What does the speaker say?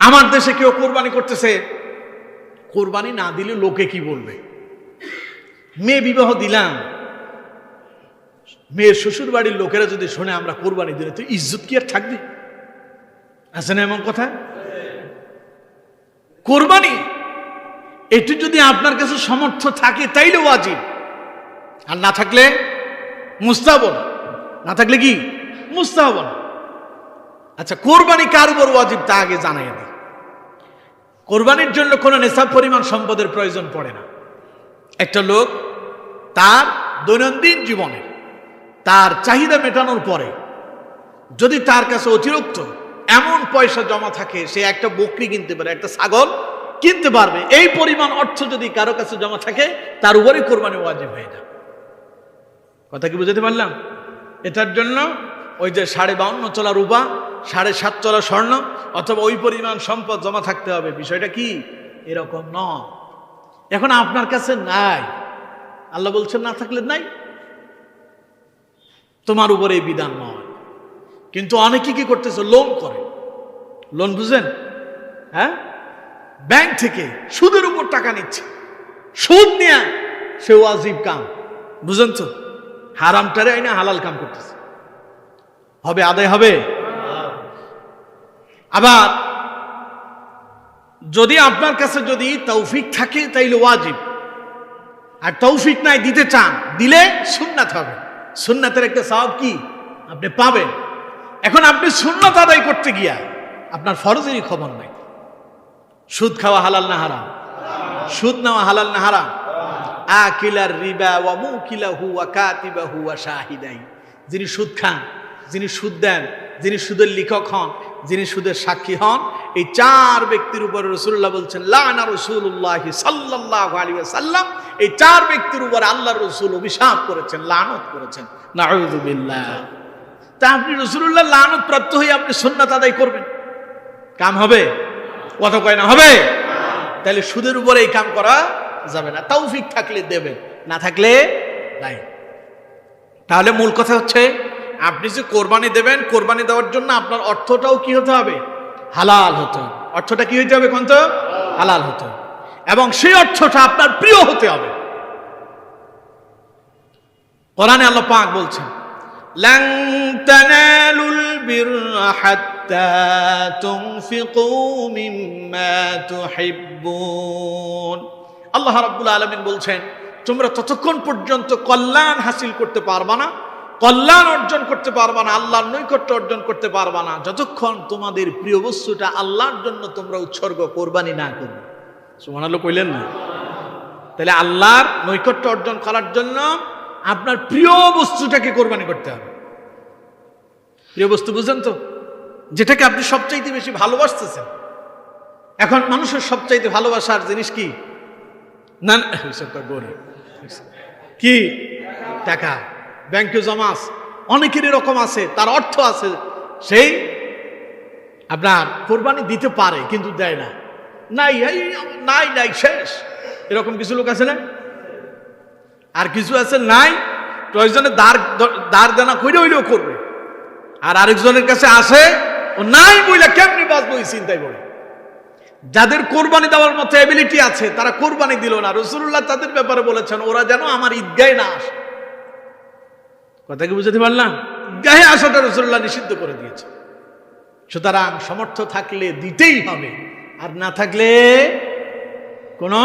আমার দেশে কেউ কোরবানি করতেছে, কোরবানি না দিলে লোকে কি বলবে? মেয়ে বিবাহ দিলাম, মেয়ের শ্বশুর বাড়ির লোকেরা যদি শোনে আমরা কোরবানি দিলে, তো ইজ্জত কি আর থাকবে? আছে না এমন কথা? কোরবানি এটি যদি আপনার কাছে সমর্থ থাকে তাইলে ওয়াজিব, আর না থাকলে মুস্তাহাব। না থাকলে কি মুস্তাহাব। আচ্ছা, কোরবানি কার উপর ওয়াজিব তা আগে জানাই দিই। কোরবানির জন্য কোনো নেশাব পরিমাণ সম্পদের প্রয়োজন পড়ে না। একটা লোক তার দৈনন্দিন জীবনে তার চাহিদা মেটানোর পরে যদি তার কাছে অতিরিক্ত এমন পয়সা জমা থাকে, সে একটা বকরি কিনতে পারে, একটা ছাগল কিনতে পারবে, এই পরিমাণ অর্থ যদি কারো কাছে জমা থাকে, তার উপরে কোরবানি ওয়াজিব হয়ে যায়। কথা কি বুঝতে পারলাম? এটার জন্য ওই যে 52.5 তোলা রূপা, 7.5 তোলা স্বর্ণ অথবা ওই পরিমাণ সম্পদ জমা থাকতে হবে, বিষয়টা কি এরকম নয়। এখন আপনার কাছে নাই, আল্লাহ বলছেন না থাকলে নাই, তোমার উপরে এই বিধান নয়। কিন্তু অনেকে কি করতেছে, লোন করে। লোন বুঝেন? হ্যাঁ, ব্যাংক থেকে সুদের উপর টাকা নিচ্ছে, সুদ নিয়ে সে ওয়াজিব কাম, বুঝেন তো, হারামটারে আইনা হালাল কাম করতেছে। হবে আদায় হবে? আবার যদি আপনার কাছে যদি তৌফিক থাকে তাইলে ওয়াজিব, আর তৌফিক নাই, দিতে চান, দিলে সুন্নাত হবে। সুন্নাতের একটা সওয়াব কি আপনি পাবেন। এখন আপনি সুন্নাত আদায় করতে গিয়া আপনার ফরজেরই খবর নাই। সুদ খাওয়া হালাল না হারাম? সুদ নেওয়া হালাল না হারাম? আকিলার রিবা ওয়া মুকিলাহু ওয়া কাতিবাহু ওয়া শাহিদাই, যিনি সুদ খান, যিনি সুদ দেন, যিনি সুদের লেখক হন, যিনি সুদের সাক্ষী হন, এই 4 ব্যক্তির উপর রাসূলুল্লাহ বলছেন লানা রাসূলুল্লাহ সাল্লাল্লাহু আলাইহি ওয়াসাল্লাম, এই 4 ব্যক্তির উপর আল্লাহর রাসূল অভিশাপ করেছেন, লানত করেছেন। নাউযু বিল্লাহ। তা আপনি রাসূলুল্লাহ লানত প্রাপ্ত হয়ে আপনি সুন্নাত আদায় করবেন, কাম হবে? কথা কয় না হবে? তাহলে সুদের উপরে এই কাম করা যাবে না। তৌফিক থাকলে দেবেন, না থাকলে নাই। তাহলে মূল কথা হচ্ছে, আপনি যে কোরবানি দেবেন, কোরবানি দেওয়ার জন্য আপনার অর্থটাও কি হতে হবে? হালাল হতে হবে। অর্থটা কি হতে হবে? কোন তো হালাল হতে হবে, এবং সেই অর্থটা আপনার প্রিয় হতে হবে। কোরআনে আল্লাহ পাক বলছেন, লান তানালুল বিররা হাত্তা তুনফিকু মিম্মা তুহিব্বুন। আল্লাহ রাব্বুল আলামিন বলছেন, তোমরা ততক্ষণ পর্যন্ত কল্যাণ হাসিল করতে পারবা না, কল্যাণ অর্জন করতে পারবা না, আল্লাহর নৈকট্য অর্জন করতে পারবা না, যতক্ষণ তোমাদের প্রিয় বস্তুটা আল্লাহর জন্য তোমরা উৎসর্গ কোরবানি না করবে। সুবহানাল্লাহ কইলেন না? তাহলে আল্লাহর নৈকট্য অর্জন করার জন্য আপনার প্রিয় বস্তুটাকে কোরবানি করতে হবে। প্রিয় বস্তু বুঝেন তো, যেটাকে আপনি সবচাইতে বেশি ভালোবাসতেছেন। এখন মানুষের সবচাইতে ভালোবাসার জিনিস কি? না কি? টাকা। ব্যাংকে জমা আছে, অনেকের এরকম আছে, তার অর্থ আছে, সেই আপনার কোরবানি দিতে পারে কিন্তু দেয় না। নাই নাই নাই শেষ, এরকম কিছু লোক আছে না? আর কিছু আছে নাই, প্রয়োজনে দাঁড় দেনা কইরে হইলেও করবে, আর আরেকজনের কাছে আসে ও নাই বইলা কেমনি বাঁচবো এই চিন্তায় পড়ে। যাদের কোরবানি দেওয়ার মতো এবিলিটি আছে তারা কোরবানি দিল না। রাসূলুল্লাহ তাদের ব্যাপারে বলেছেন, ওরা যেন আমার ঈদগাহে না আসে। কথা কি বুঝতে পারলাম? ঈদগাহে আসাটা রাসূলুল্লাহ নিষিদ্ধ করে দিয়েছে। সুতরাং সমর্থ থাকলে দিতেই হবে, আর না থাকলে কোনো